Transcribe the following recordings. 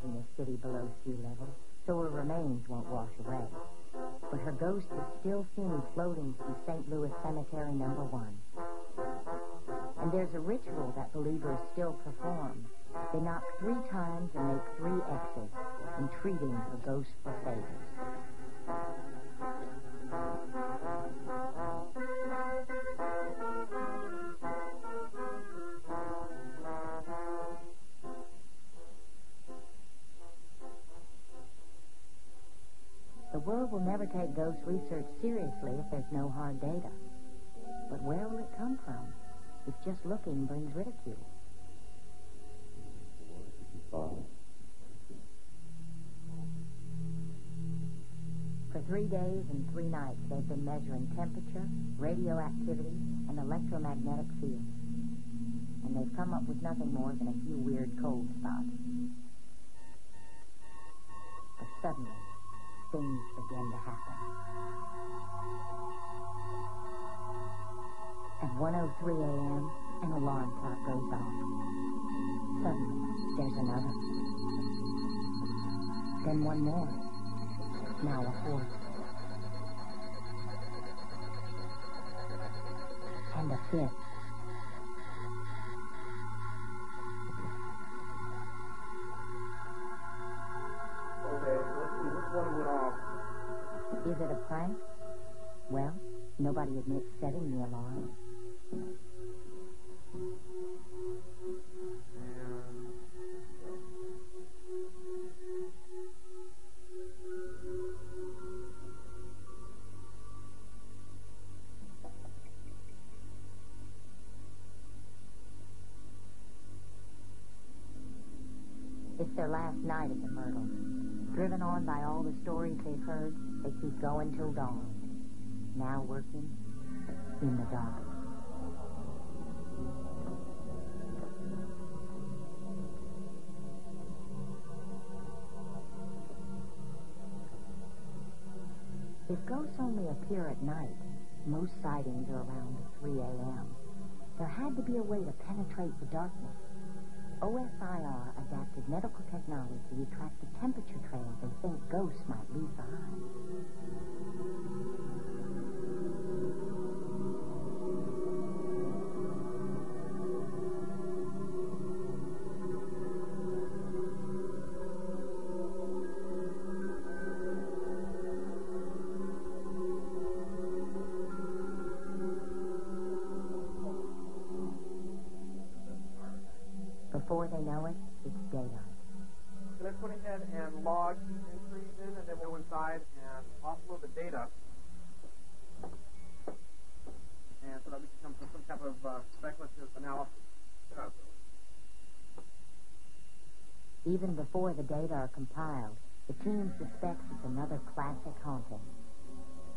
in this city below sea level, so her remains won't wash away. But her ghost is still seen floating through St. Louis Cemetery No. 1. And there's a ritual that believers still perform. They knock 3 times and make 3 X's, entreating the ghost for favors. The world will never take ghost research seriously if there's no hard data. But where will it come from if just looking brings ridicule? For 3 days and 3 nights, they've been measuring temperature, radioactivity, and electromagnetic fields. And they've come up with nothing more than a few weird cold spots. But suddenly, things begin to happen. At 1:03 a.m., an alarm clock goes off. Suddenly, there's another. Then one more. Now a 4th. And a 5th. Okay, let's see, which one went off? Is it a prank? Well, nobody admits setting the alarm. It's their last night at the Myrtle. Driven on by all the stories they've heard, they keep going till dawn. Now working in the dark. If ghosts only appear at night, most sightings are around 3 a.m. There had to be a way to penetrate the darkness. OSIR adapted medical technology to track the temperature trails they think ghosts might leave behind. Before they know it, it's daylight. So let's go ahead and log these entries in, and then we'll go inside and offload the data. And so that we can come to some type of speculative analysis. Even before the data are compiled, the team suspects it's another classic haunting.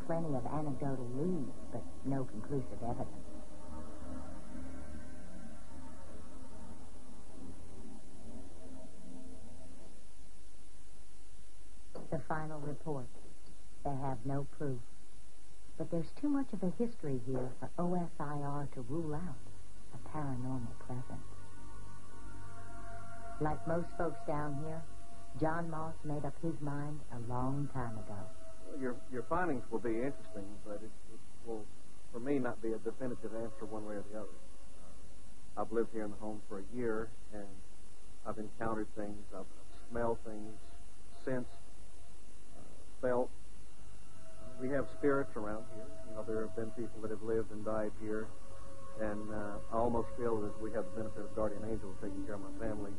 Plenty of anecdotal leads, but no conclusive evidence. The final report. They have no proof. But there's too much of a history here for OSIR to rule out a paranormal presence. Like most folks down here, John Moss made up his mind a long time ago. Well, your findings will be interesting, but it will, for me, not be a definitive answer one way or the other. I've lived here in the home for a year, and I've encountered things, I've smelled things, sensed, felt. We have spirits around here. You know, there have been people that have lived and died here, and I almost feel as we have the benefit of guardian angels taking care of my family.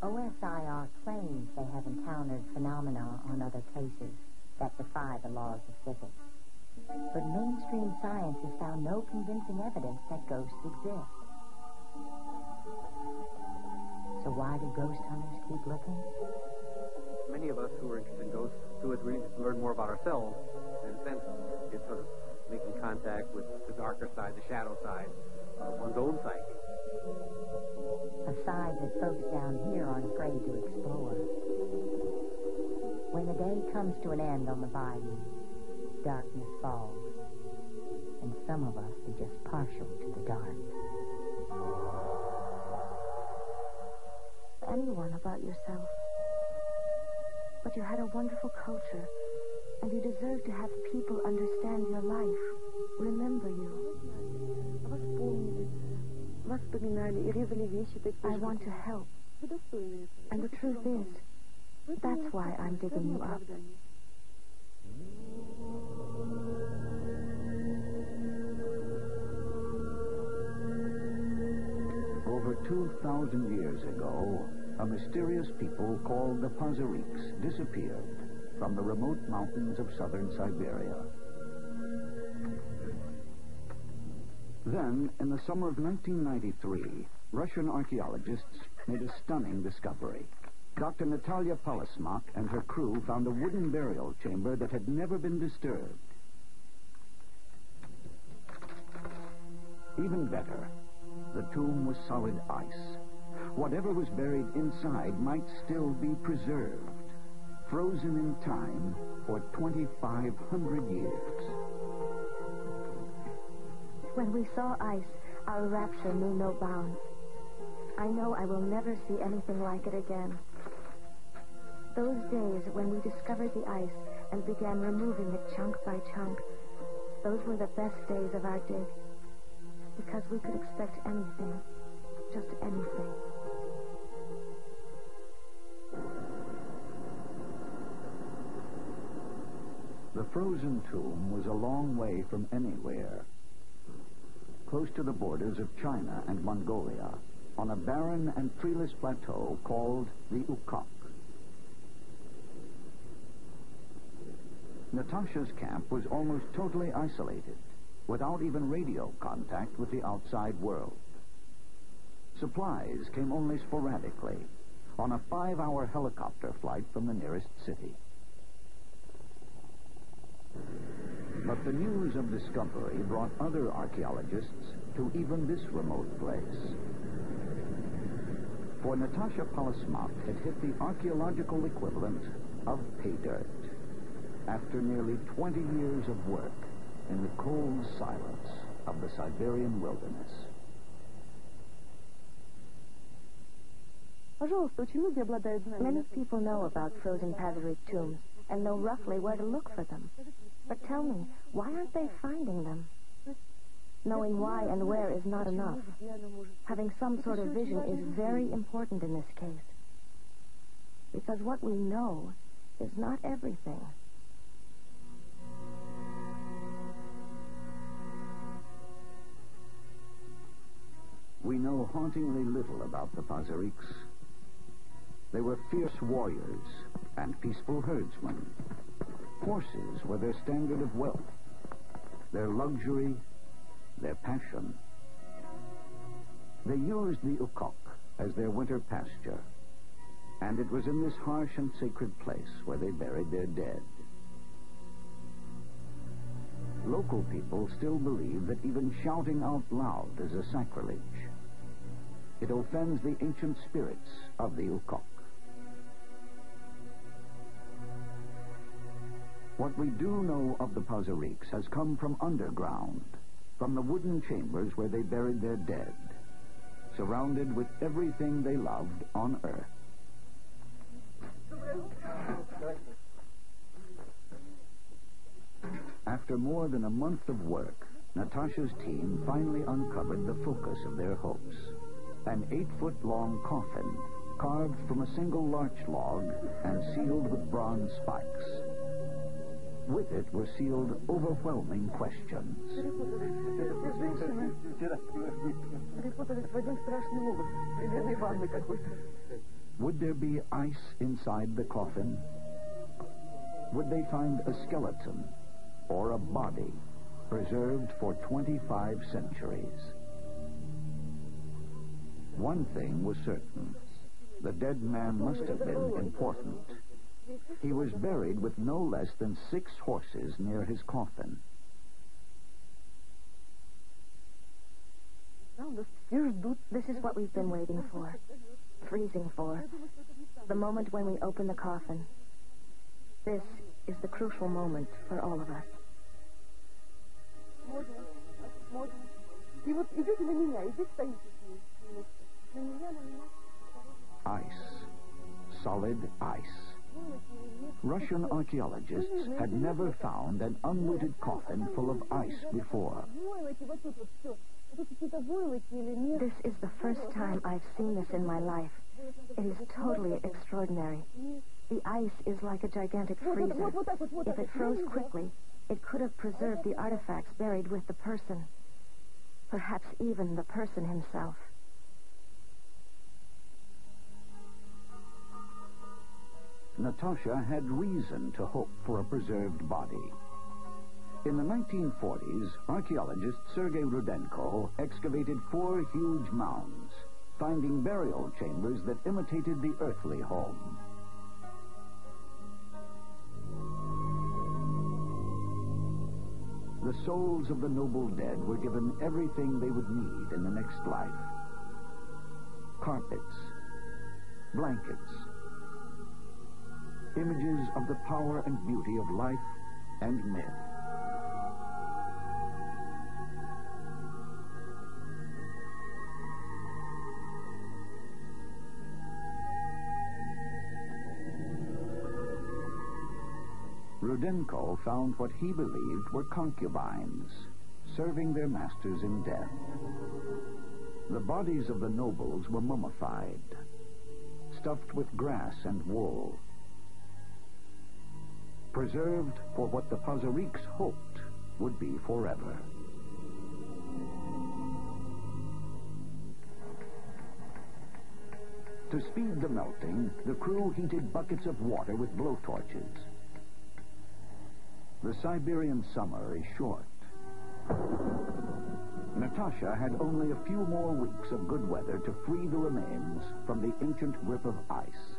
OSIR claims they have encountered phenomena on other cases that defy the laws of physics. But mainstream science has found no convincing evidence that ghosts exist. So why do ghost hunters keep looking? Many of us who are interested in ghosts do it really to learn more about ourselves and sense it's sort of making contact with the darker side, the shadow side of one's own psyche. A side that folks down here aren't afraid to explore. When the day comes to an end on the bayou, darkness falls, and some of us are just partial to the dark. about yourself. But you had a wonderful culture, and you deserve to have people understand your life, remember you. I want to help. And the truth is, that's why I'm digging you up. Over 2,000 years ago, a mysterious people called the Pazariks disappeared from the remote mountains of southern Siberia. Then, in the summer of 1993, Russian archaeologists made a stunning discovery. Dr. Natalia Polismak and her crew found a wooden burial chamber that had never been disturbed. Even better, the tomb was solid ice. Whatever was buried inside might still be preserved, frozen in time for 2,500 years. When we saw ice, our rapture knew no bounds. I know I will never see anything like it again. Those days when we discovered the ice and began removing it chunk by chunk, those were the best days of our dig. Because we could expect anything, just anything. The frozen tomb was a long way from anywhere. Close to the borders of China and Mongolia, on a barren and treeless plateau called the Ukok. Natasha's camp was almost totally isolated, without even radio contact with the outside world. Supplies came only sporadically, on a 5-hour helicopter flight from the nearest city. But the news of discovery brought other archaeologists to even this remote place. For Natasha Polismak had hit the archaeological equivalent of pay dirt after nearly 20 years of work in the cold silence of the Siberian wilderness. Many people know about frozen Pazarik tombs and know roughly where to look for them. But tell me, why aren't they finding them? Knowing why and where is not enough. Having some sort of vision is very important in this case. Because what we know is not everything. We know hauntingly little about the Pazariks. They were fierce warriors and peaceful herdsmen. Horses were their standard of wealth, their luxury, their passion. They used the Ukok as their winter pasture, and it was in this harsh and sacred place where they buried their dead. Local people still believe that even shouting out loud is a sacrilege. It offends the ancient spirits of the Ukok. What we do know of the Pazariks has come from underground, from the wooden chambers where they buried their dead, surrounded with everything they loved on Earth. After more than a month of work, Natasha's team finally uncovered the focus of their hopes. An 8-foot-long coffin, carved from a single larch log and sealed with bronze spikes. With it were sealed overwhelming questions. Would there be ice inside the coffin? Would they find a skeleton or a body preserved for 25 centuries? One thing was certain. The dead man must have been important. He was buried with no less than 6 horses near his coffin. This is what we've been waiting for, freezing for. The moment when we open the coffin. This is the crucial moment for all of us. Ice, solid ice. Russian archaeologists had never found an unlooted coffin full of ice before. This is the first time I've seen this in my life. It is totally extraordinary. The ice is like a gigantic freezer. If it froze quickly, it could have preserved the artifacts buried with the person. Perhaps even the person himself. Natasha had reason to hope for a preserved body. In the 1940s, archaeologist Sergei Rudenko excavated 4 huge mounds, finding burial chambers that imitated the earthly home. The souls of the noble dead were given everything they would need in the next life. Carpets, blankets, images of the power and beauty of life and myth. Rudenko found what he believed were concubines, serving their masters in death. The bodies of the nobles were mummified, stuffed with grass and wool, preserved for what the Pazariks hoped would be forever. To speed the melting, the crew heated buckets of water with blowtorches. The Siberian summer is short. Natasha had only a few more weeks of good weather to free the remains from the ancient grip of ice.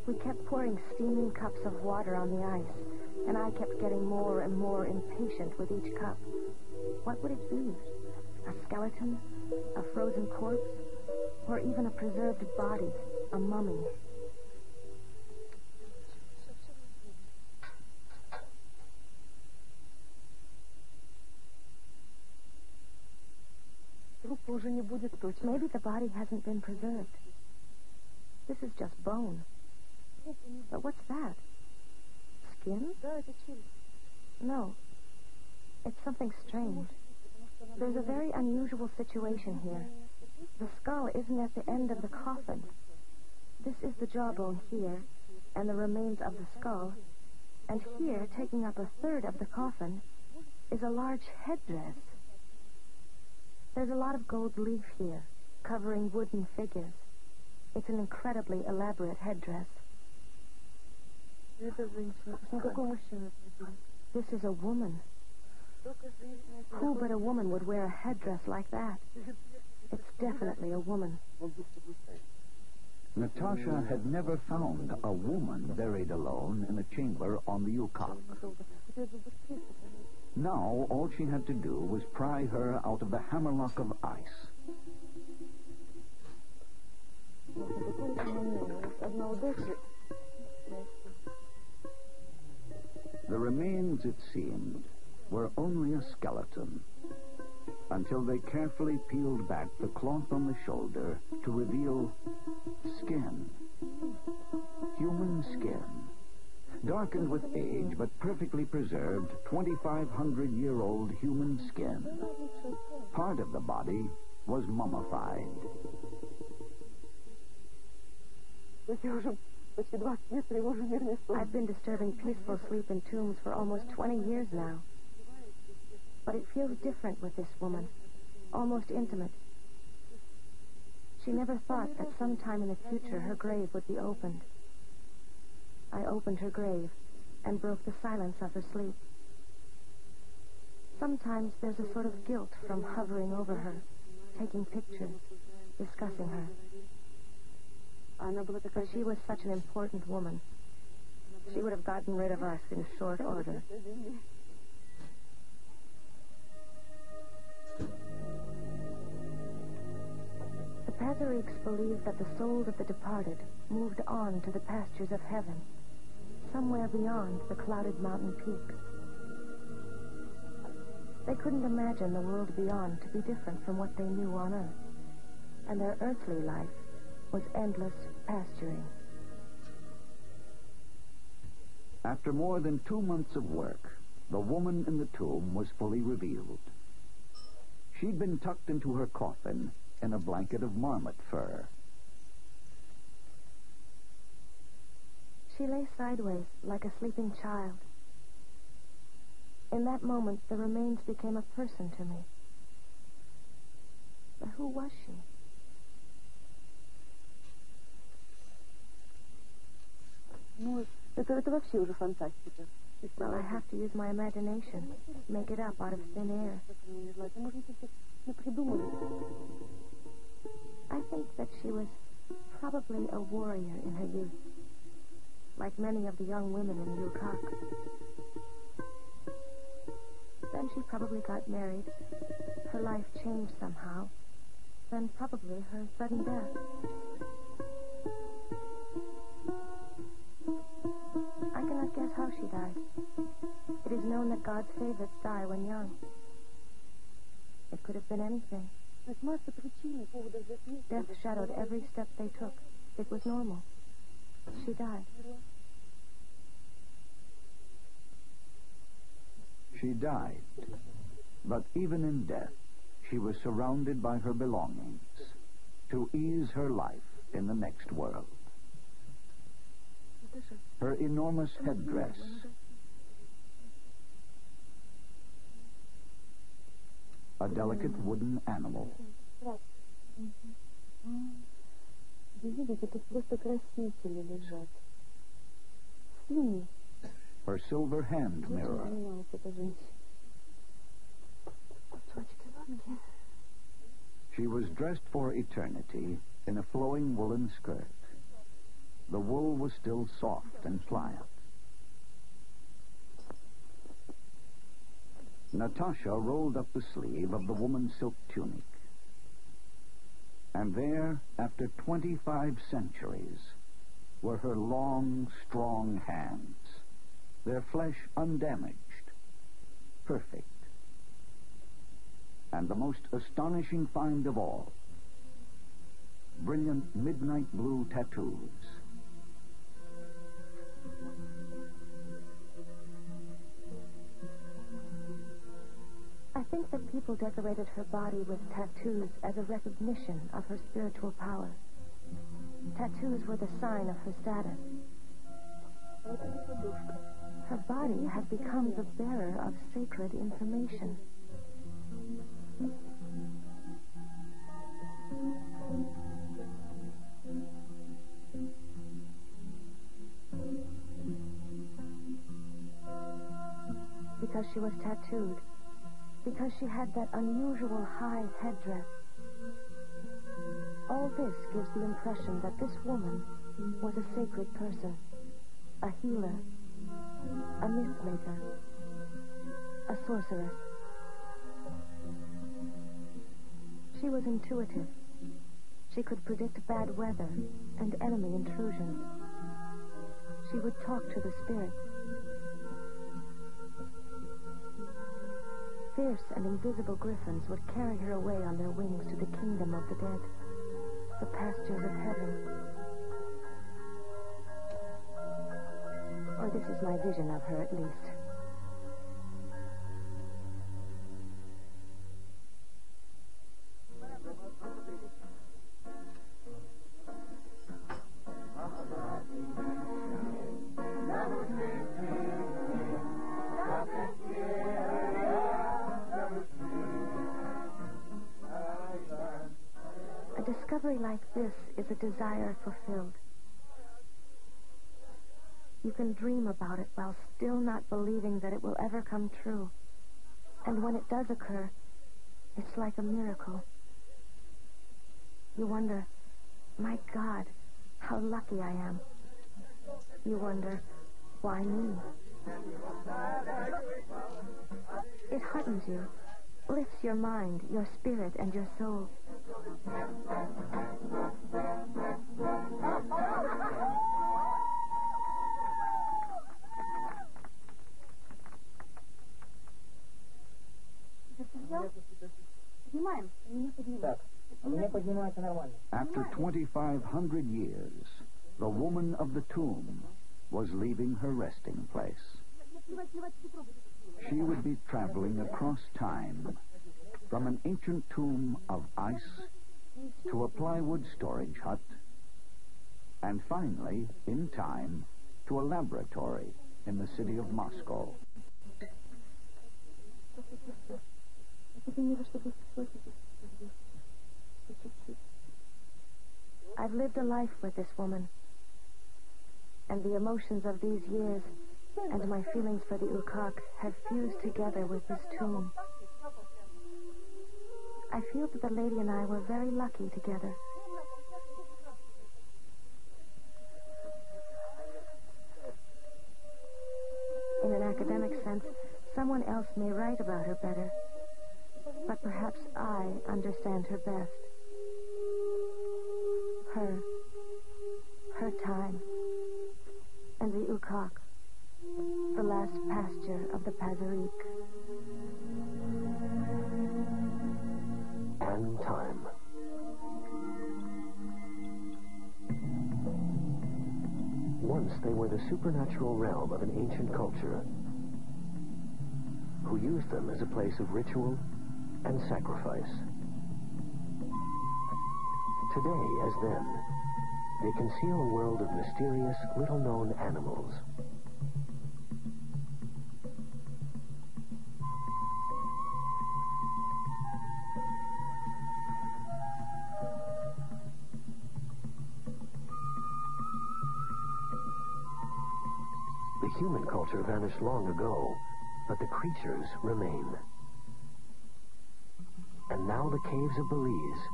We kept pouring steaming cups of water on the ice, and I kept getting more and more impatient with each cup. What would it be? A skeleton? A frozen corpse? Or even a preserved body? A mummy? Maybe the body hasn't been preserved. This is just bone. But what's that? Skin? No. It's something strange. There's a very unusual situation here. The skull isn't at the end of the coffin. This is the jawbone here, and the remains of the skull. And here, taking up a third of the coffin, is a large headdress. There's a lot of gold leaf here, covering wooden figures. It's an incredibly elaborate headdress. This is a woman. Who but a woman would wear a headdress like that? It's definitely a woman. Natasha had never found a woman buried alone in a chamber on the Yukon. Now, all she had to do was pry her out of the hammerlock of ice. The remains, it seemed, were only a skeleton, until they carefully peeled back the cloth on the shoulder to reveal skin. Human skin. Darkened with age, but perfectly preserved 2,500-year-old human skin. Part of the body was mummified. I've been disturbing peaceful sleep in tombs for almost 20 years now. But it feels different with this woman, almost intimate. She never thought that sometime in the future her grave would be opened. I opened her grave and broke the silence of her sleep. Sometimes there's a sort of guilt from hovering over her, taking pictures, discussing her. But she was such an important woman. She would have gotten rid of us in short order. The Pazariks believed that the souls of the departed moved on to the pastures of heaven, somewhere beyond the clouded mountain peaks. They couldn't imagine the world beyond to be different from what they knew on Earth, and their earthly life was endless pasturing. After more than 2 months of work, the woman in the tomb was fully revealed. She'd been tucked into her coffin in a blanket of marmot fur. She lay sideways like a sleeping child. In that moment, the remains became a person to me. But who was she? Это вообще уже фантастика. Well, I have to use my imagination, make it up out of thin air. I think that she was probably a warrior in her youth, like many of the young women in Yukak. Then she probably got married. Her life changed somehow. Then probably her sudden death. I cannot guess how she died. It is known that God's favorites die when young. It could have been anything. Death shadowed every step they took. It was normal. She died. She died, but even in death, she was surrounded by her belongings to ease her life in the next world. Her enormous headdress, a delicate wooden animal, her silver hand mirror, she was dressed for eternity in a flowing woolen skirt. The wool was still soft and pliant. Natasha rolled up the sleeve of the woman's silk tunic. And there, after 25 centuries, were her long, strong hands, their flesh undamaged, perfect. And the most astonishing find of all, brilliant midnight blue tattoos. I think that people decorated her body with tattoos as a recognition of her spiritual power. Tattoos were the sign of her status. Her body has become the bearer of sacred information. Because she was tattooed. Because she had that unusual high headdress. All this gives the impression that this woman was a sacred person, a healer, a myth maker, a sorceress. She was intuitive. She could predict bad weather and enemy intrusions. She would talk to the spirits. Fierce and invisible griffins would carry her away on their wings to the kingdom of the dead, the pastures of heaven. Or this is my vision of her, at least. A discovery like this is a desire fulfilled. You can dream about it while still not believing that it will ever come true. And when it does occur, it's like a miracle. You wonder, my God, how lucky I am. You wonder, why me? It heartens you, lifts your mind, your spirit, and your soul. After 2,500 years, the woman of the tomb was leaving her resting place. She would be traveling across time, from an ancient tomb of ice to a plywood storage hut, and finally, in time, to a laboratory in the city of Moscow. I've lived a life with this woman, and the emotions of these years and my feelings for the Ukak have fused together with this tomb. I feel that the lady and I were very lucky together. In an academic sense, someone else may write about her better, but perhaps I understand her best. Her time, and the Ukak, the last pasture of the Pazarik. And time. Once they were the supernatural realm of an ancient culture who used them as a place of ritual and sacrifice. Today, as then, they conceal a world of mysterious, little-known animals. The human culture vanished long ago, but the creatures remain. And now the caves of Belize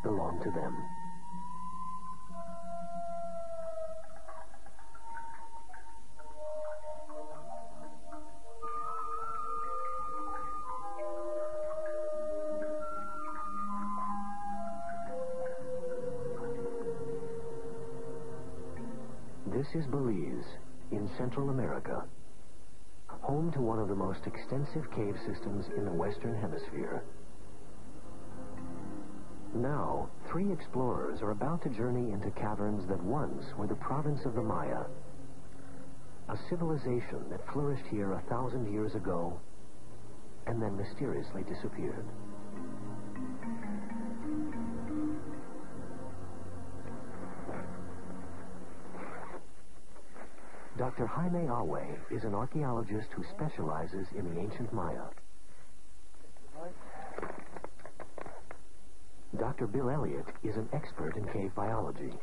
belong to them. This is Belize, in Central America, home to one of the most extensive cave systems in the Western Hemisphere. Now, 3 explorers are about to journey into caverns that once were the province of the Maya, a civilization that flourished here 1,000 years ago and then mysteriously disappeared. Dr. Jaime Awe is an archaeologist who specializes in the ancient Maya. Dr. Bill Elliott is an expert in cave biology.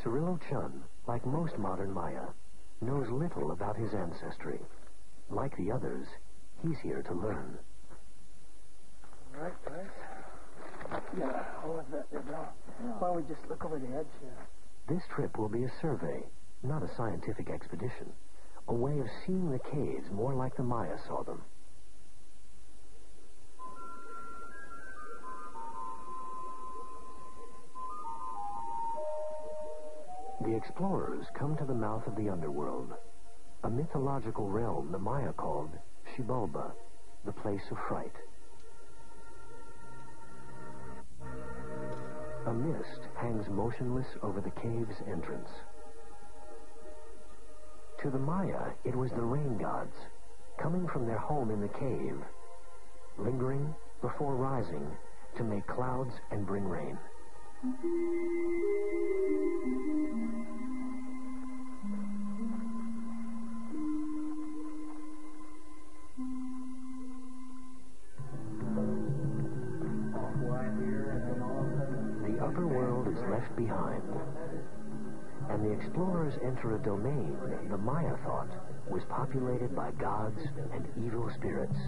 Cirillo Chun, like most modern Maya, knows little about his ancestry. Like the others, he's here to learn. Right. Yeah, hold that there down. Why don't we just look over the edge here? This trip will be a survey, not a scientific expedition. A way of seeing the caves more like the Maya saw them. The explorers come to the mouth of the underworld, a mythological realm the Maya called Xibalba, the place of fright. A mist hangs motionless over the cave's entrance. To the Maya, it was the rain gods, coming from their home in the cave, lingering before rising to make clouds and bring rain. The upper world is left behind, and the explorers enter a domain the Maya thought was populated by gods and evil spirits.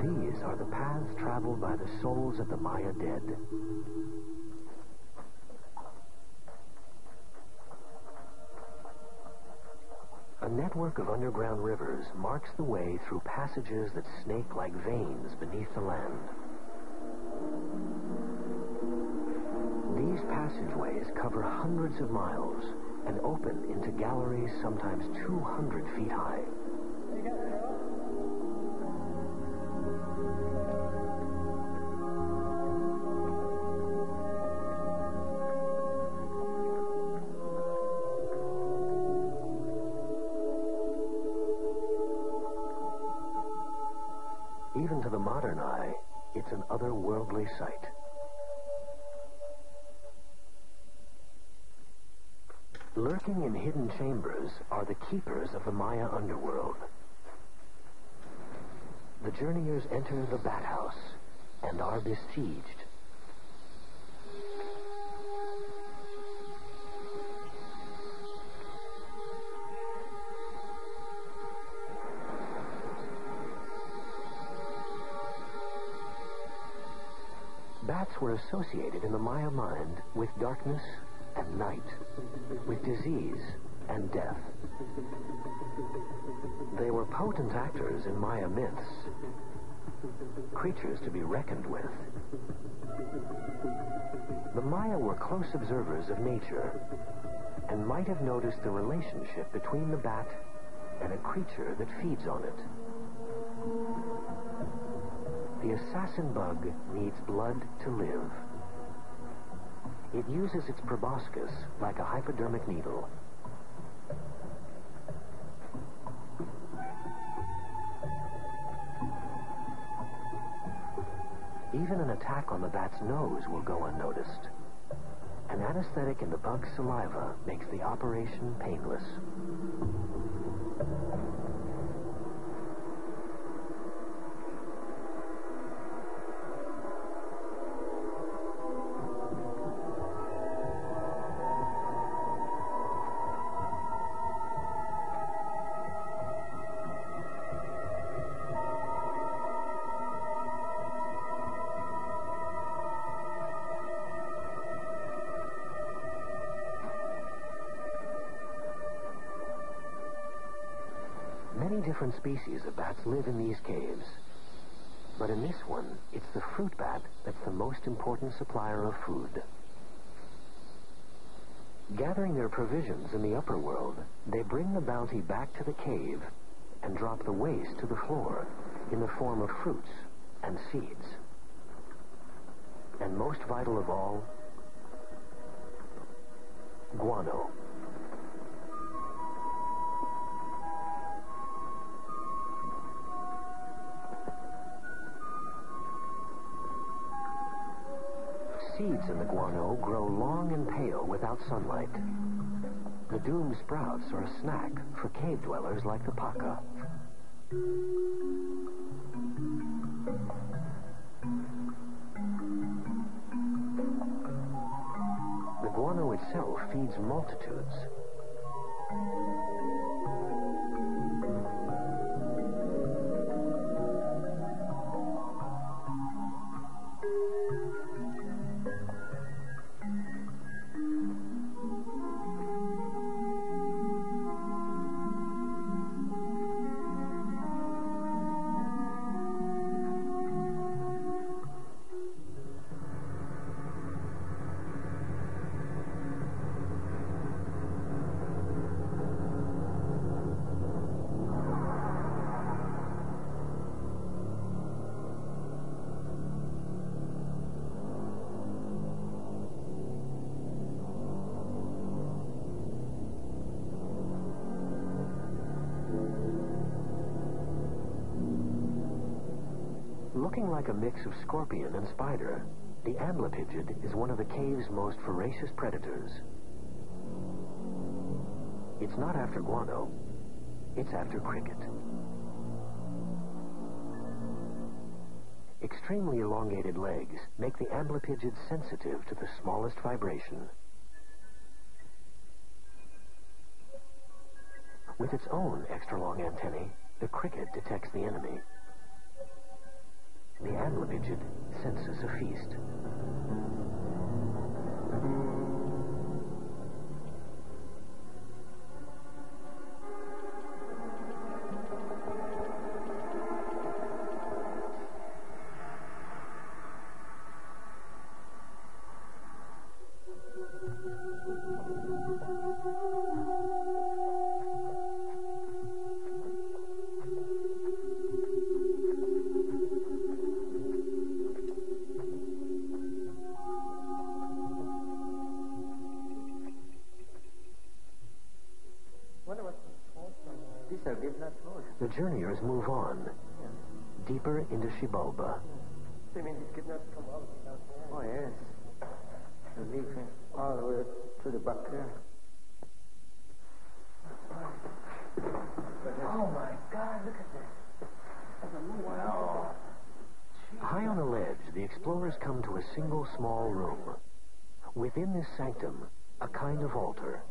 These are the paths traveled by the souls of the Maya dead. A network of underground rivers marks the way through passages that snake like veins beneath the land. These passageways cover hundreds of miles and open into galleries sometimes 200 feet high. Even to the modern eye, it's an otherworldly sight. Lurking in hidden chambers are the keepers of the Maya underworld. The journeyers enter the bat house and are besieged. Bats were associated in the Maya mind with darkness and night, with disease and death. They were potent actors in Maya myths, creatures to be reckoned with. The Maya were close observers of nature and might have noticed the relationship between the bat and a creature that feeds on it. The assassin bug needs blood to live. It uses its proboscis like a hypodermic needle. Even an attack on the bat's nose will go unnoticed. An anesthetic in the bug's saliva makes the operation painless. Many different species of bats live in these caves. But in this one, it's the fruit bat that's the most important supplier of food. Gathering their provisions in the upper world, they bring the bounty back to the cave and drop the waste to the floor in the form of fruits and seeds. And most vital of all, guano. Seeds in the guano grow long and pale without sunlight. The doomed sprouts are a snack for cave dwellers like the Paka. The guano itself feeds multitudes. Looking like a mix of scorpion and spider, the amblypygid is one of the cave's most voracious predators. It's not after guano, it's after cricket. Extremely elongated legs make the amblypygid sensitive to the smallest vibration. With its own extra-long antennae, the cricket detects the enemy. The amblypygid senses a feast. The journeyers move on, deeper into Xibalba. You mean he's getting us to come all the way down here? Oh, yes. We're leaving all the way to the back there. Oh, my God, look at this. Wow. High on a ledge, the explorers come to a single small room. Within this sanctum, a kind of altar.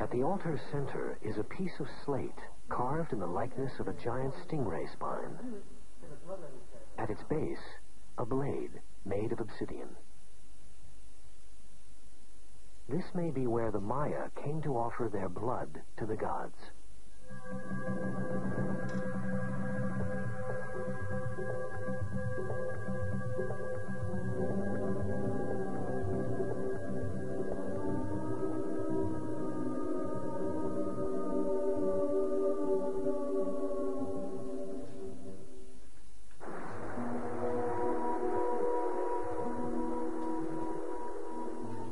At the altar's center is a piece of slate carved in the likeness of a giant stingray spine. At its base, a blade made of obsidian. This may be where the Maya came to offer their blood to the gods.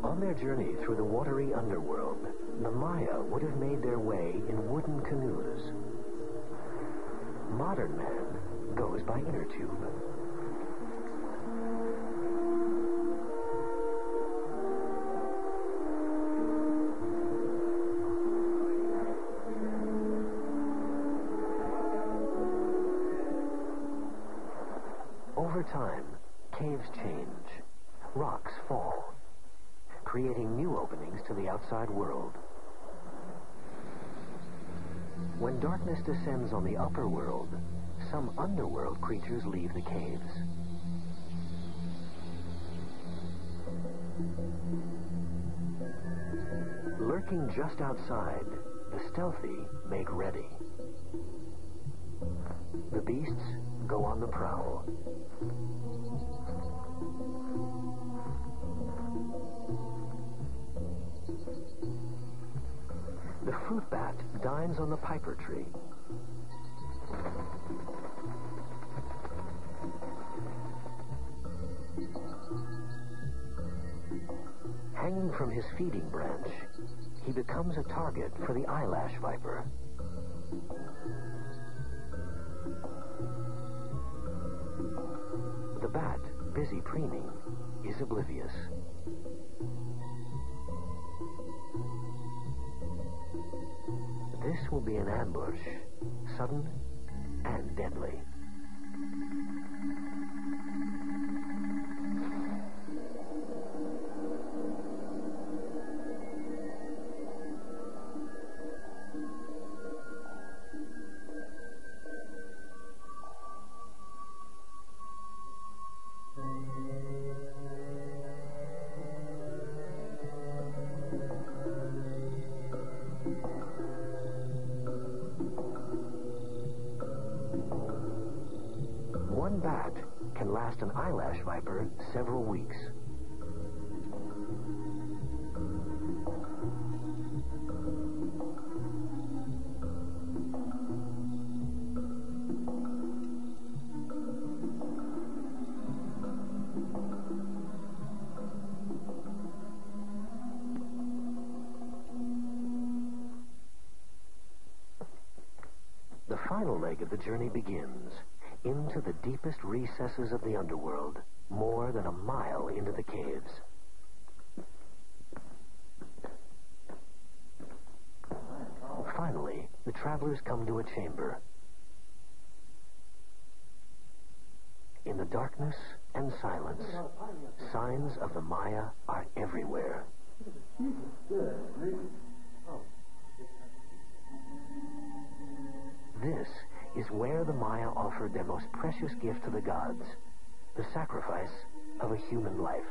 On their journey through the watery underworld, the Maya would have made their way in wooden canoes. Modern man goes by inner tube. Over time, caves change, rocks fall, creating new openings to the outside world. When darkness descends on the upper world, some underworld creatures leave the caves. Lurking just outside, the stealthy make ready. The beasts go on the prowl. The fruit bat dines on the piper tree. Hanging from his feeding branch, he becomes a target for the eyelash viper. The bat, busy preening, is oblivious. This will be an ambush, sudden and deadly. One bat can last an eyelash viper several weeks. The final leg of the journey begins. Into the deepest recesses of the underworld, more than a mile into the caves. Finally, the travelers come to a chamber. In the darkness and silence, signs of the Maya are everywhere. This is where the Maya offered their most precious gift to the gods, the sacrifice of a human life.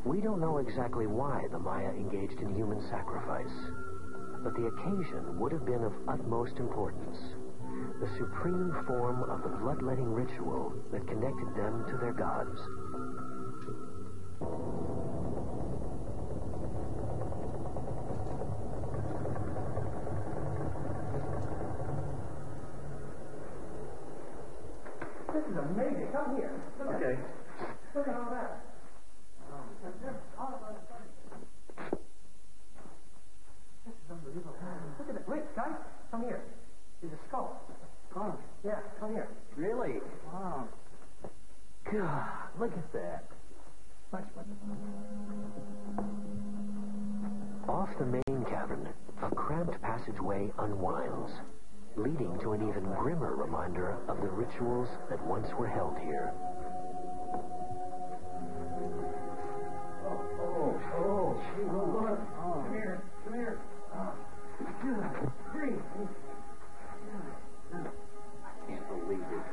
We don't know exactly why the Maya engaged in human sacrifice, but the occasion would have been of utmost importance, the supreme form of the bloodletting ritual that connected them to their gods. This is amazing. Come here. Look at it. Look at all that. Off the main cavern, a cramped passageway unwinds, leading to an even grimmer reminder of the rituals that once were held here. Come here. Come here. Breathe. I can't believe it.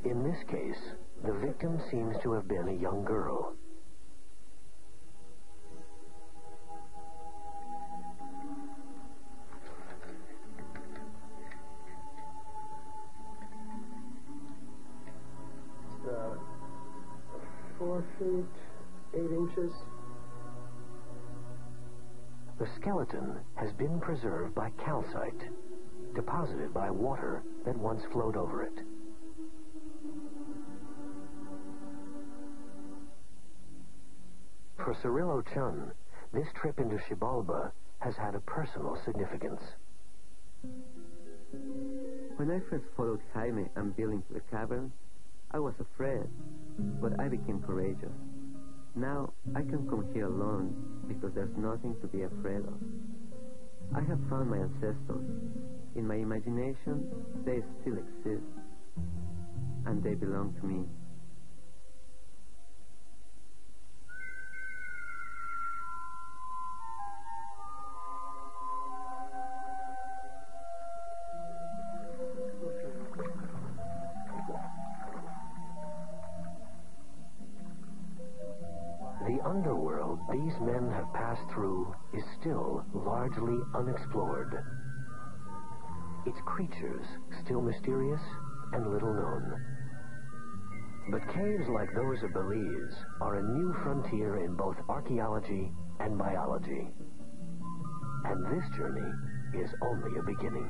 In this case, the victim seems to have been a young girl. It's 4 feet, 8 inches. The skeleton has been preserved by calcite, deposited by water that once flowed over it. For Cirillo Chun, this trip into Xibalba has had a personal significance. When I first followed Jaime and Bill into the cavern, I was afraid, but I became courageous. Now I can come here alone because there's nothing to be afraid of. I have found my ancestors. In my imagination, they still exist, and they belong to me. The underworld these men have passed through is still largely unexplored. Its creatures still mysterious and little known. But caves like those of Belize are a new frontier in both archaeology and biology. And this journey is only a beginning.